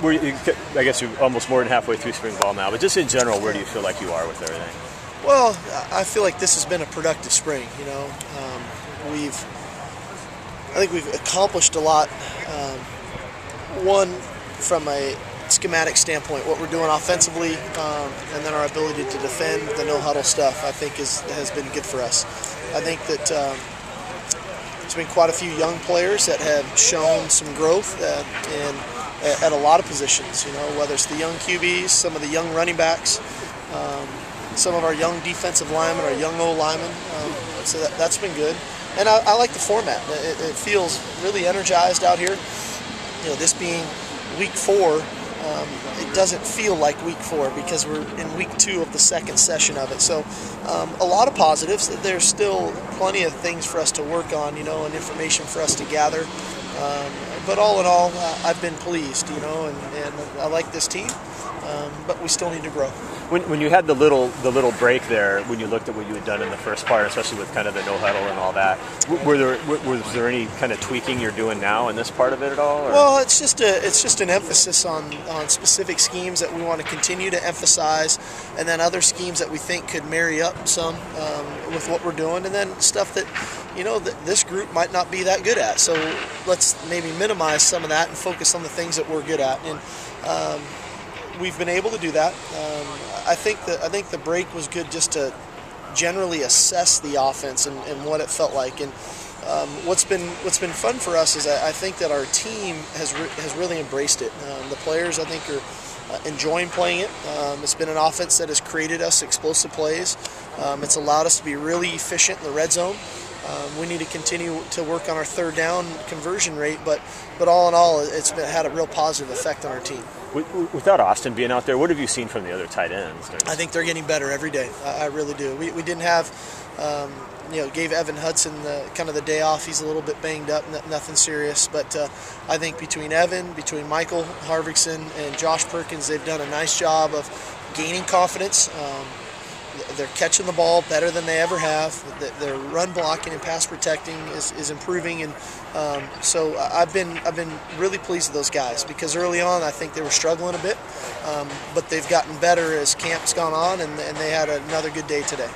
I guess you're almost more than halfway through spring ball now, but just in general, where do you feel like you are with everything? Well, I feel like this has been a productive spring. I think we've accomplished a lot. One, from a schematic standpoint, what we're doing offensively, and then our ability to defend the no-huddle stuff, I think has been good for us. I think that there's been quite a few young players that have shown some growth at a lot of positions. Whether it's the young QBs, some of the young running backs, some of our young defensive linemen, our young O-linemen. So that's been good. And I like the format. It feels really energized out here. This being week 4, it doesn't feel like week 4 because we're in week 2 of the second session of it. So a lot of positives. There's still plenty of things for us to work on, and information for us to gather. But all in all, I've been pleased, and I like this team. But we still need to grow. When you had the little break there, when you looked at what you had done in the first part, especially with kind of the no huddle and all that, was there any kind of tweaking you're doing now in this part of it at all? Or? Well, it's just an emphasis on specific schemes that we want to continue to emphasize, and then other schemes that we think could marry up some with what we're doing, and then stuff that this group might not be that good at. So let's maybe minimize some of that and focus on the things that we're good at. And we've been able to do that. I think the break was good just to generally assess the offense and what it felt like. And what's been fun for us is I think that our team has really embraced it. The players, I think, are enjoying playing it. It's been an offense that has created us explosive plays. It's allowed us to be really efficient in the red zone. We need to continue to work on our third down conversion rate, but all in all, it's had a real positive effect on our team. Without Austin being out there, what have you seen from the other tight ends? I think they're getting better every day. I really do. We didn't have, gave Evan Hudson kind of the day off. He's a little bit banged up, nothing serious. But I think between Michael Harvickson and Josh Perkins, they've done a nice job of gaining confidence. They're catching the ball better than they ever have. Their run blocking and pass protecting is improving, and so I've been really pleased with those guys because early on I think they were struggling a bit, but they've gotten better as camp's gone on, and they had another good day today.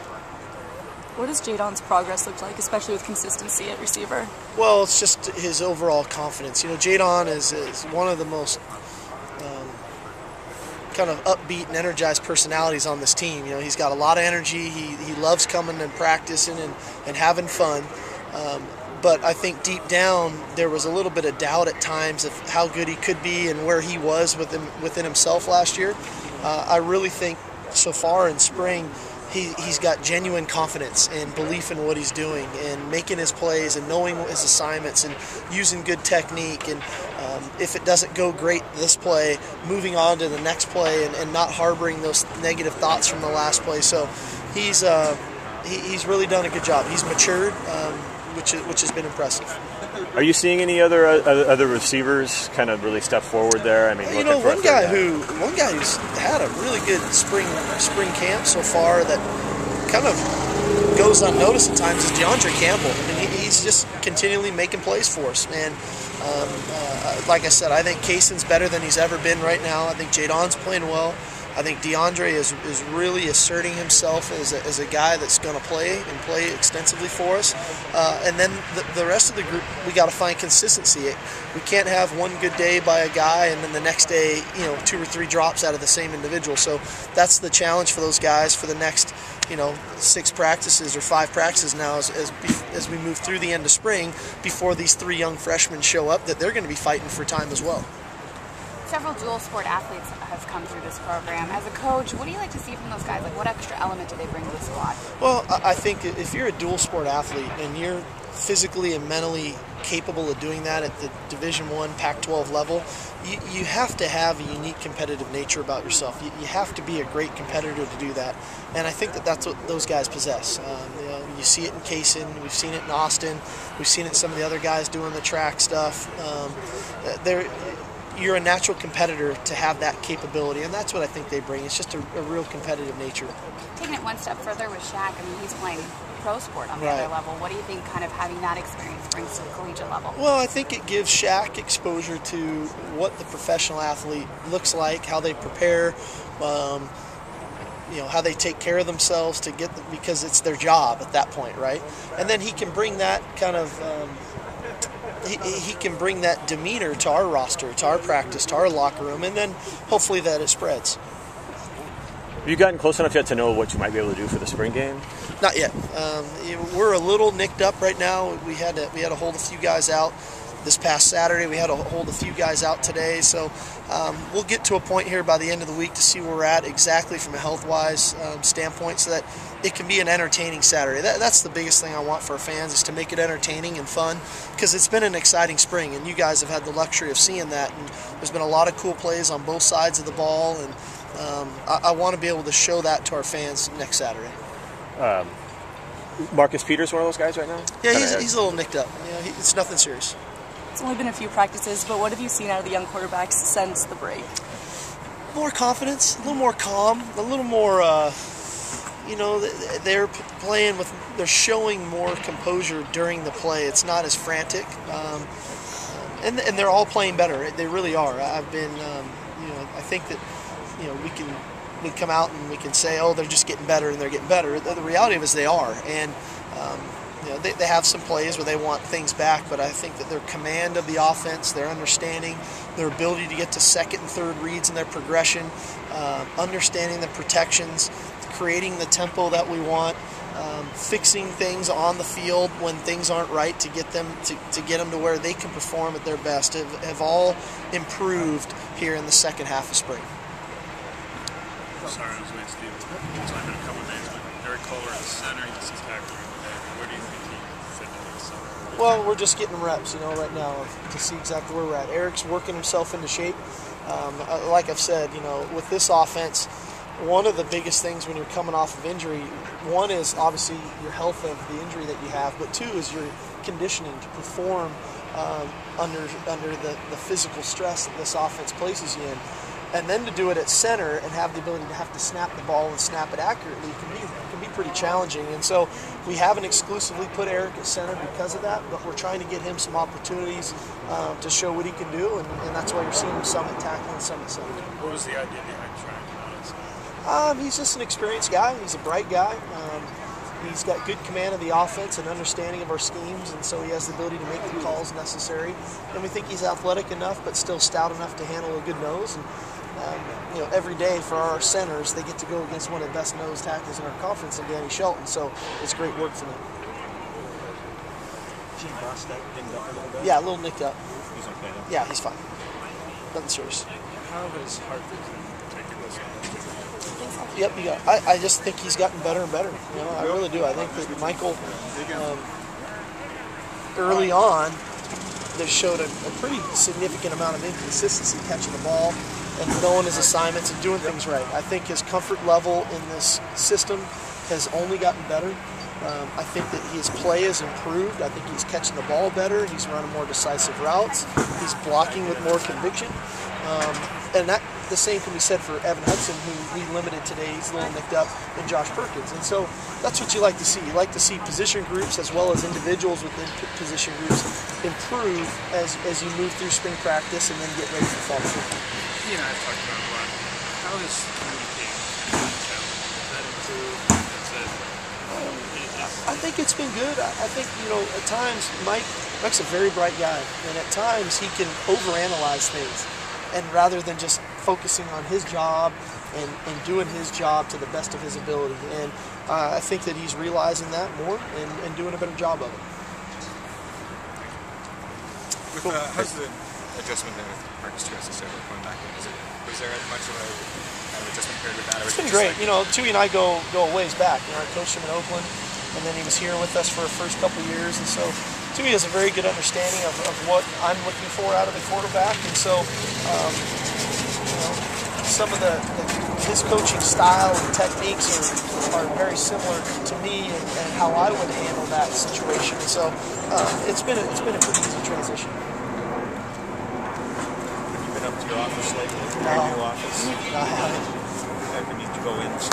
What does Jadon's progress look like, especially with consistency at receiver? Well, it's just his overall confidence. Jadon is one of the most kind of upbeat and energized personalities on this team. He's got a lot of energy. He loves coming and practicing and having fun. But I think deep down there was a little bit of doubt at times of how good he could be and where he was within himself last year. I really think so far in spring he's got genuine confidence and belief in what he's doing and making his plays and knowing his assignments and using good technique, and if it doesn't go great this play, moving on to the next play and not harboring those negative thoughts from the last play. So he's really done a good job. He's matured, which has been impressive. Are you seeing any other receivers kind of really step forward there? I mean, one guy who's had a really good spring camp so far that kind of goes unnoticed at times is DeAndre Campbell. I mean, he's just continually making plays for us. And like I said, I think Kayson's better than he's ever been right now. I think Jadon's playing well. I think DeAndre is really asserting himself as a guy that's going to play extensively for us. And then the rest of the group, we got to find consistency. We can't have one good day by a guy and then the next day, 2 or 3 drops out of the same individual. So that's the challenge for those guys for the next, 6 practices or 5 practices now as we move through the end of spring before these 3 young freshmen show up, that they're going to be fighting for time as well. Several dual sport athletes have come through this program. As a coach, what do you like to see from those guys? Like, what extra element do they bring to the squad? Well, I think if you're a dual sport athlete and you're physically and mentally capable of doing that at the Division I Pac-12 level, you have to have a unique competitive nature about yourself. You have to be a great competitor to do that, and I think that's what those guys possess. You see it in Kayson, we've seen it in Austin, we've seen it in some of the other guys doing the track stuff. you're a natural competitor to have that capability, and that's what I think they bring. It's just a real competitive nature. Taking it one step further with Shaq, I mean, he's playing pro sport on the Right. other level. What do you think kind of having that experience brings to the collegiate level? Well, I think it gives Shaq exposure to what the professional athlete looks like, how they prepare, how they take care of themselves to get because it's their job at that point, right? And then he can bring that kind of he can bring that demeanor to our roster, to our practice, to our locker room, and then hopefully that it spreads. Have you gotten close enough yet to know what you might be able to do for the spring game? Not yet. We're a little nicked up right now. We had to hold a few guys out this past Saturday. We had to hold a few guys out today. So we'll get to a point here by the end of the week to see where we're at exactly from a health-wise standpoint, so that it can be an entertaining Saturday. That's the biggest thing I want for our fans, is to make it entertaining and fun, because it's been an exciting spring, and you guys have had the luxury of seeing that. And there's been a lot of cool plays on both sides of the ball, and I want to be able to show that to our fans next Saturday. Marcus Peters, one of those guys right now? Yeah, he's a little nicked up. It's nothing serious. It's only been a few practices, but what have you seen out of the young quarterbacks since the break? More confidence, a little more calm, a little more, they're playing with, they're showing more composure during the play. It's not as frantic. And they're all playing better. They really are. I've been, I think that, we come out and we can say, oh, they're just getting better and they're getting better. The reality of it is they are. And, they have some plays where they want things back, but I think that their command of the offense, their understanding, their ability to get to second and third reads in their progression, understanding the protections, creating the tempo that we want, fixing things on the field when things aren't right to get them to where they can perform at their best have all improved here in the second half of spring. Sorry, I was late, Steve. It's only been a couple of days, but Eric Kohler at center, he's tackling over there. Where do you think he fit into the center? Well, we're just getting reps, right now to see exactly where we're at. Eric's working himself into shape. Like I've said, with this offense, one of the biggest things when you're coming off of injury, one is obviously your health of the injury that you have, but two is your conditioning to perform under the physical stress that this offense places you in. And then to do it at center and have the ability to have to snap the ball and snap it accurately can be pretty challenging. And so we haven't exclusively put Eric at center because of that, but we're trying to get him some opportunities to show what he can do, and that's why you're seeing him some at tackle and some at center. What was the idea behind trying him out at center? He's just an experienced guy. He's a bright guy. He's got good command of the offense and understanding of our schemes, and so he has the ability to make the calls necessary. And we think he's athletic enough, but still stout enough to handle a good nose. And every day for our centers, they get to go against one of the best nose tackles in our conference, in Danny Shelton. So it's great work for them. Gene Bostek dinged up a little bit? Yeah, a little nicked up. He's okay now? Yeah, he's fine. Nothing serious. How has Hartford taken this on? Yep, I just think he's gotten better and better. I really do. I think that Michael, early on, they showed a pretty significant amount of inconsistency catching the ball and knowing his assignments and doing things right. I think his comfort level in this system has only gotten better. I think that his play has improved. I think he's catching the ball better. He's running more decisive routes. He's blocking with more conviction. And that the same can be said for Evan Hudson, who we limited today. He's a little nicked up, and Josh Perkins. And so that's what you like to see. You like to see position groups as well as individuals within position groups improve as you move through spring practice and then get ready for fall football. He and I have talked about it a lot. How has communicating been challenged? Has that improved? I think it's been good. I think, at times Mike's a very bright guy, and at times he can overanalyze things, and rather than just focusing on his job and doing his job to the best of his ability. And I think that he's realizing that more and doing a better job of it. With, how's the adjustment there with Marcus Truss going back in? Was there much of a kind of adjustment period with that? It's been great. Tui and I go a ways back. I coached him in Oakland, and then he was here with us for the first couple of years. And so Tui has a very good understanding of what I'm looking for out of the quarterback. And so, some of his coaching style and techniques are very similar to me and how I would handle that situation. So it's been a pretty easy transition. When you've been up your office lately? No. Your new office? I haven't. We need to go in.